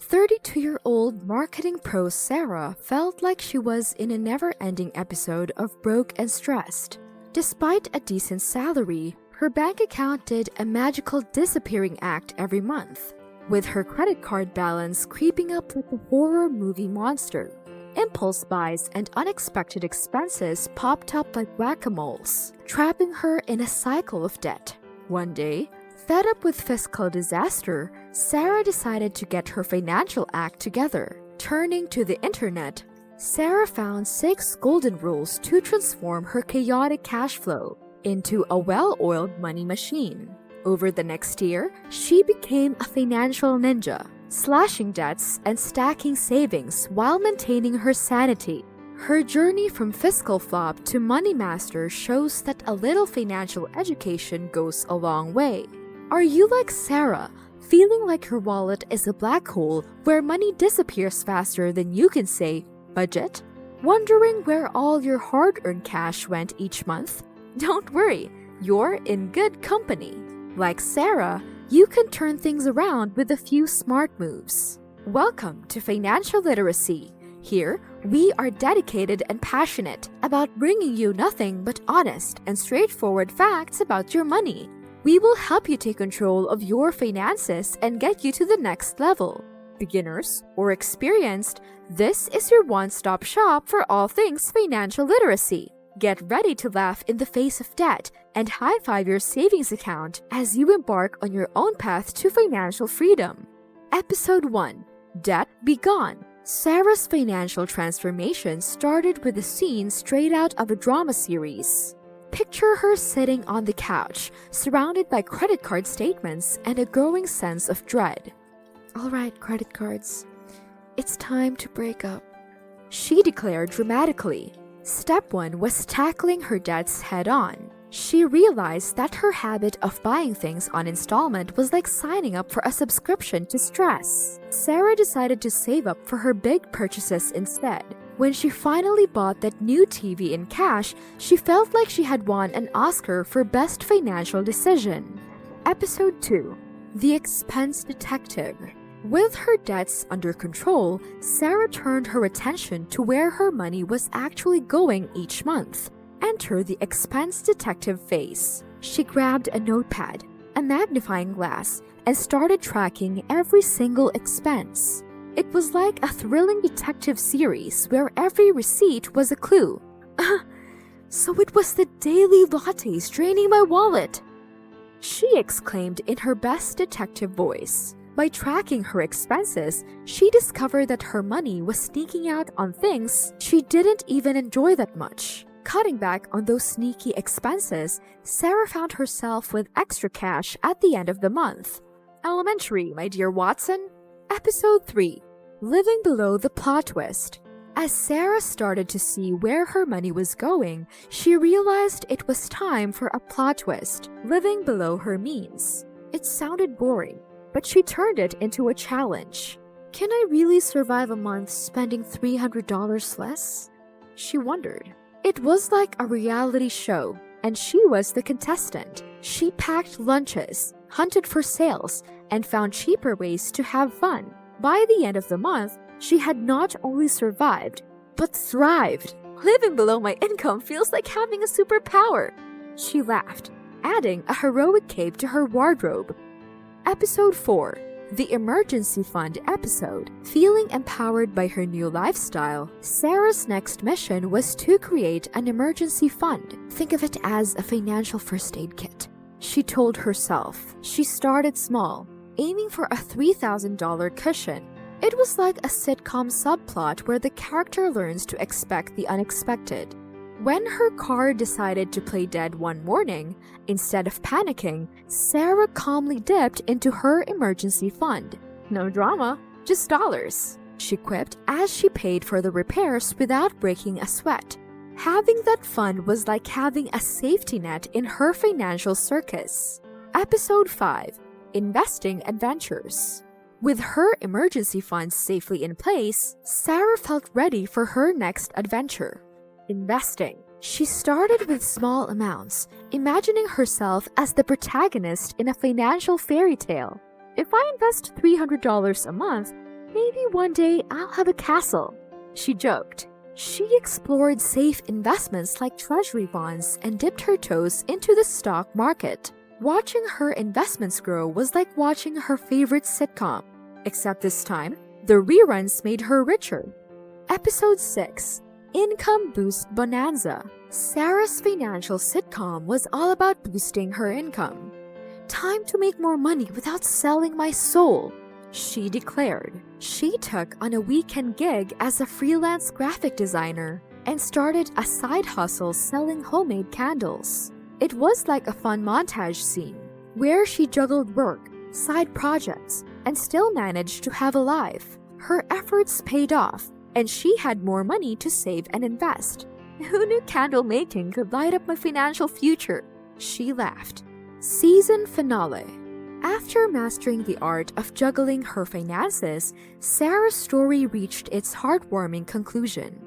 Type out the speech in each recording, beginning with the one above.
32-year-old marketing pro Sarah felt like she was in a never-ending episode of Broke and Stressed. Despite a decent salary, her bank account did a magical disappearing act every month, with her credit card balance creeping up like a horror movie monster. Impulse buys and unexpected expenses popped up like whack-a-moles, trapping her in a cycle of debt. One day, fed up with fiscal disaster, Sarah decided to get her financial act together. Turning to the internet, Sarah found 6 golden rules to transform her chaotic cash flow into a well-oiled money machine. Over the next year, she became a financial ninja, slashing debts and stacking savings while maintaining her sanity. Her journey from fiscal flop to money master shows that a little financial education goes a long way. Are you like Sarah, feeling like her wallet is a black hole where money disappears faster than you can say, budget? Wondering where all your hard-earned cash went each month? Don't worry, you're in good company. Like Sarah, you can turn things around with a few smart moves. Welcome to Financial Literacy. Here, we are dedicated and passionate about bringing you nothing but honest and straightforward facts about your money. We will help you take control of your finances and get you to the next level. Beginners or experienced, this is your one-stop shop for all things financial literacy. Get ready to laugh in the face of debt and high-five your savings account as you embark on your own path to financial freedom. Episode 1: Debt Be Gone. Sarah's financial transformation started with a scene straight out of a drama series. Picture her sitting on the couch, surrounded by credit card statements and a growing sense of dread. "All right, credit cards, it's time to break up," she declared dramatically. Step 1 was tackling her debts head-on. She realized that her habit of buying things on installment was like signing up for a subscription to stress. Sarah decided to save up for her big purchases instead. When she finally bought that new TV in cash, she felt like she had won an Oscar for Best Financial Decision. Episode 2: The Expense Detective. With her debts under control, Sarah turned her attention to where her money was actually going each month. Enter the expense detective phase. She grabbed a notepad, a magnifying glass, and started tracking every single expense. It was like a thrilling detective series where every receipt was a clue. So it was the daily lattes draining my wallet, she exclaimed in her best detective voice. By tracking her expenses, she discovered that her money was sneaking out on things she didn't even enjoy that much. Cutting back on those sneaky expenses, Sarah found herself with extra cash at the end of the month. Elementary, my dear Watson. Episode 3: Living Below the Plot Twist. As Sarah started to see where her money was going, she realized it was time for a plot twist, living below her means. It sounded boring, but she turned it into a challenge. Can I really survive a month spending $300 less? She wondered. It was like a reality show, and she was the contestant. She packed lunches, hunted for sales, and found cheaper ways to have fun. By the end of the month, she had not only survived, but thrived. Living below my income feels like having a superpower, she laughed, adding a heroic cape to her wardrobe. Episode 4: The Emergency Fund episode. Feeling empowered by her new lifestyle, Sarah's next mission was to create an emergency fund. Think of it as a financial first aid kit, she told herself. She started small, aiming for a $3,000 cushion. It was like a sitcom subplot where the character learns to expect the unexpected. When her car decided to play dead one morning, instead of panicking, Sarah calmly dipped into her emergency fund. "No drama, just dollars," she quipped as she paid for the repairs without breaking a sweat. Having that fund was like having a safety net in her financial circus. Episode 5: Investing Adventures. With her emergency funds safely in place, Sarah felt ready for her next adventure. Investing. She started with small amounts, imagining herself as the protagonist in a financial fairy tale. If I invest $300 a month, Maybe one day I'll have a castle, she joked. She explored safe investments like treasury bonds and dipped her toes into the stock market. Watching her investments grow was like watching her favorite sitcom. Except this time, the reruns made her richer. Episode 6, Income Boost Bonanza. Sarah's financial sitcom was all about boosting her income. "Time to make more money without selling my soul," she declared. She took on a weekend gig as a freelance graphic designer and started a side hustle selling homemade candles. It was like a fun montage scene where she juggled work, side projects, and still managed to have a life. Her efforts paid off, and she had more money to save and invest. "Who knew candle making could light up my financial future?" she laughed. Season finale. After mastering the art of juggling her finances, Sarah's story reached its heartwarming conclusion.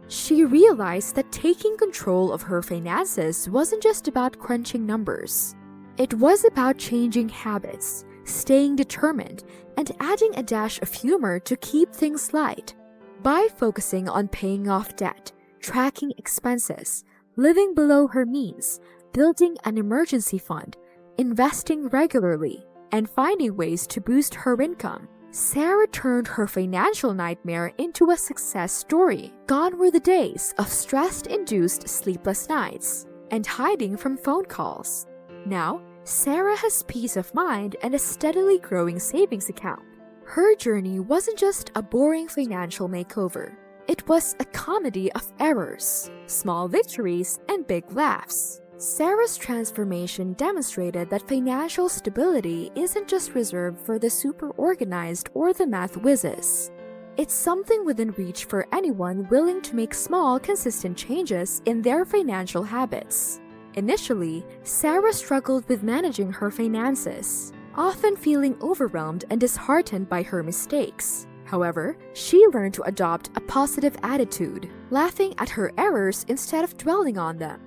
She realized that taking control of her finances wasn't just about crunching numbers. It was about changing habits, staying determined, and adding a dash of humor to keep things light. By focusing on paying off debt, tracking expenses, living below her means, building an emergency fund, investing regularly, and finding ways to boost her income, Sarah turned her financial nightmare into a success story. Gone were the days of stress-induced sleepless nights and hiding from phone calls. Now, Sarah has peace of mind and a steadily growing savings account. Her journey wasn't just a boring financial makeover. It was a comedy of errors, small victories, and big laughs. Sarah's transformation demonstrated that financial stability isn't just reserved for the super organized or the math whizzes. It's something within reach for anyone willing to make small, consistent changes in their financial habits. Initially, Sarah struggled with managing her finances, often feeling overwhelmed and disheartened by her mistakes. However, she learned to adopt a positive attitude, laughing at her errors instead of dwelling on them.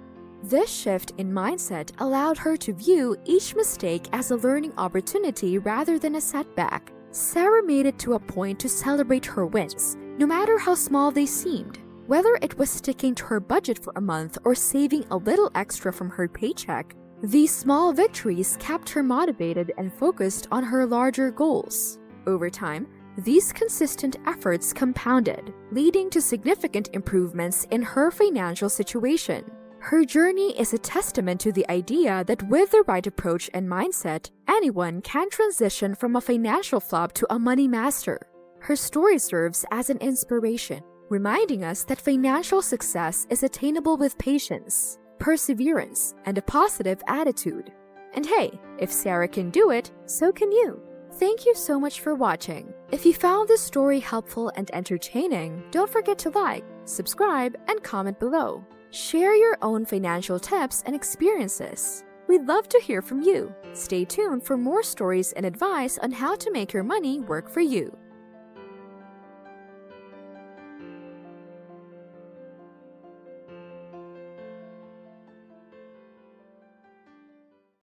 This shift in mindset allowed her to view each mistake as a learning opportunity rather than a setback. Sarah made it to a point to celebrate her wins, no matter how small they seemed. Whether it was sticking to her budget for a month or saving a little extra from her paycheck, these small victories kept her motivated and focused on her larger goals. Over time, these consistent efforts compounded, leading to significant improvements in her financial situation. Her journey is a testament to the idea that with the right approach and mindset, anyone can transition from a financial flop to a money master. Her story serves as an inspiration, reminding us that financial success is attainable with patience, perseverance, and a positive attitude. And hey, if Sarah can do it, so can you. Thank you so much for watching. If you found this story helpful and entertaining, don't forget to like, subscribe, and comment below. Share your own financial tips and experiences. We'd love to hear from you. Stay tuned for more stories and advice on how to make your money work for you.